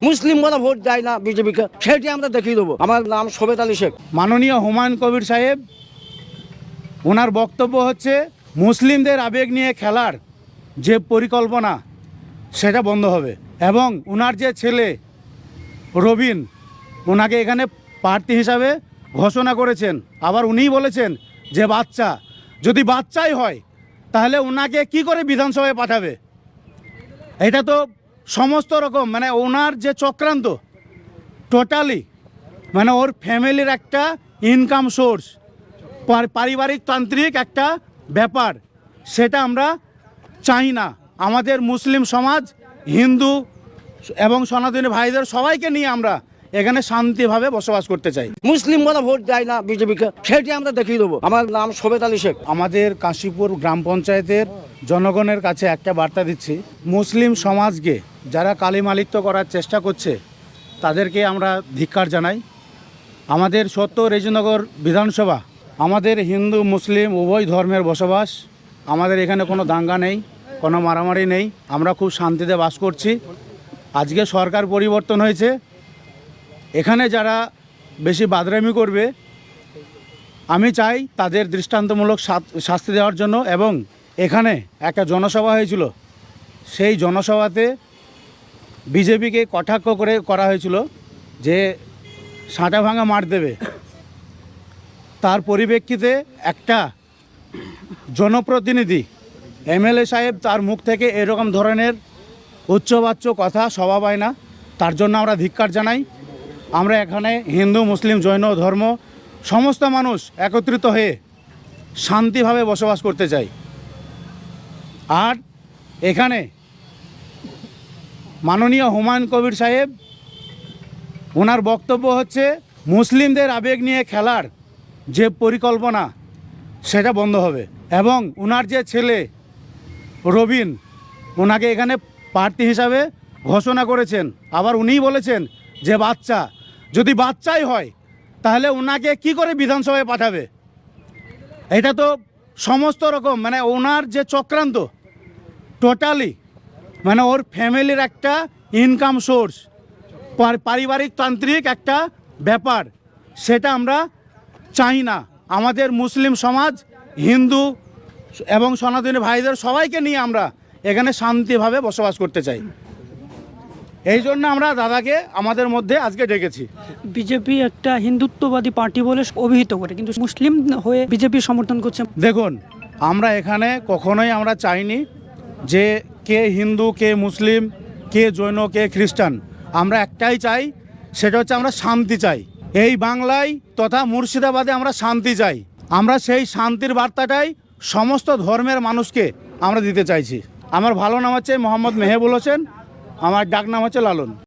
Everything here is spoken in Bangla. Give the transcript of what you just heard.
মুসলিম বলে ভোট দেয় না বিজেপিকে, সেটি আমরা দেখিয়ে দেবো। আমার নাম শোভেত আলী শেখ। মাননীয় হুমায়ুন কবির সাহেব, ওনার বক্তব্য হচ্ছে মুসলিমদের আবেগ নিয়ে খেলার যে পরিকল্পনা সেটা বন্ধ হবে, এবং ওনার যে ছেলে রবিন, ওনাকে এখানে প্রার্থী হিসাবে ঘোষণা করেছেন। আবার উনিই বলেছেন যে বাচ্চা, যদি বাচ্চাই হয় তাহলে ওনাকে কি করে বিধানসভায় পাঠাবে। এটা তো সমস্ত রকম মানে ওনার যে চক্রান্ত, টোটালি মানে ওর ফ্যামিলির একটা ইনকাম সোর্স, পারিবারিক তান্ত্রিক একটা ব্যাপার, সেটা আমরা চাই না। আমাদের মুসলিম সমাজ, হিন্দু এবং সনাতনী ভাইদের সবাইকে নিয়ে আমরা এখানে শান্তিভাবে বসবাস করতে চাই। মুসলিম বলে ভোট দেয় না বিজেপিকে, সেটি আমরা দেখিয়ে দেবো। আমার নাম শোভেত আলী শেখ। আমাদের কাশীপুর গ্রাম পঞ্চায়েতের জনগণের কাছে একটা বার্তা দিচ্ছি, মুসলিম সমাজকে যারা কালিমালিপ্ত করার চেষ্টা করছে তাদেরকে আমরা ধিক্কার জানাই। আমাদের ৭০ রেজিনগর বিধানসভা, আমাদের হিন্দু মুসলিম উভয় ধর্মের বসবাস। আমাদের এখানে কোনো দাঙ্গা নেই, কোনো মারামারি নেই, আমরা খুব শান্তিতে বাস করছি। আজকে সরকার পরিবর্তন হয়েছে, এখানে যারা বেশি বাদরামি করবে আমি চাই তাদের দৃষ্টান্তমূলক শাস্তি দেওয়ার জন্য। এবং এখানে একটা জনসভা হয়েছিল, সেই জনসভাতে বিজেপিকে কটাক্ষ করে করা হয়েছিল যে সাঁটা ভাঙা মার দেবে। তার পরিপ্রেক্ষিতে একটা জনপ্রতিনিধি এমএলএ সাহেব, তার মুখ থেকে এরকম ধরনের উচ্চবাচ্য কথা শোভা পায় না, তার জন্য আমরা ধিক্কার জানাই। আমরা এখানে হিন্দু মুসলিম জৈন ধর্ম সমস্ত মানুষ একত্রিত হয়ে শান্তিভাবে বসবাস করতে চাই। আর এখানে মাননীয় হুমায়ুন কবির সাহেব, ওনার বক্তব্য হচ্ছে মুসলিমদের আবেগ নিয়ে খেলার যে পরিকল্পনা সেটা বন্ধ হবে, এবং ওনার যে ছেলে রবিন, ওনাকে এখানে প্রার্থী হিসাবে ঘোষণা করেছেন। আবার উনিই বলেছেন যে বাচ্চা, যদি বাচ্চাই হয় তাহলে ওনাকে কি করে বিধানসভায় পাঠাবে। এটা তো সমস্ত রকম মানে ওনার যে চক্রান্ত, টোটালি মানে ওর ফ্যামিলির একটা ইনকাম সোর্স, পারিবারিক তান্ত্রিক একটা ব্যাপার, সেটা আমরা চাই না। আমাদের মুসলিম সমাজ, হিন্দু এবং সনাতনী ভাইদের সবাইকে নিয়ে আমরা এখানে শান্তিভাবে বসবাস করতে চাই। এই জন্য আমরা দাদাকে আমাদের মধ্যে আজকে ডেকেছি। বিজেপি একটা হিন্দুত্ববাদী পার্টি বলে অভিহিত করে, কিন্তু মুসলিম হয়ে বিজেপি সমর্থন করছে। দেখুন, আমরা এখানে কখনোই আমরা চাইনি যে কে হিন্দু, কে মুসলিম, কে জৈন, কে খ্রিস্টান। আমরা একটাই চাই, সেটা হচ্ছে আমরা শান্তি চাই। এই বাংলায় তথা মুর্শিদাবাদে আমরা শান্তি চাই। আমরা সেই শান্তির বার্তাটাই সমস্ত ধর্মের মানুষকে আমরা দিতে চাইছি। আমার ভালো নাম হচ্ছে মোহাম্মদ মেহেবুল হোসেন, আমার ডাক নাম হচ্ছে লালন।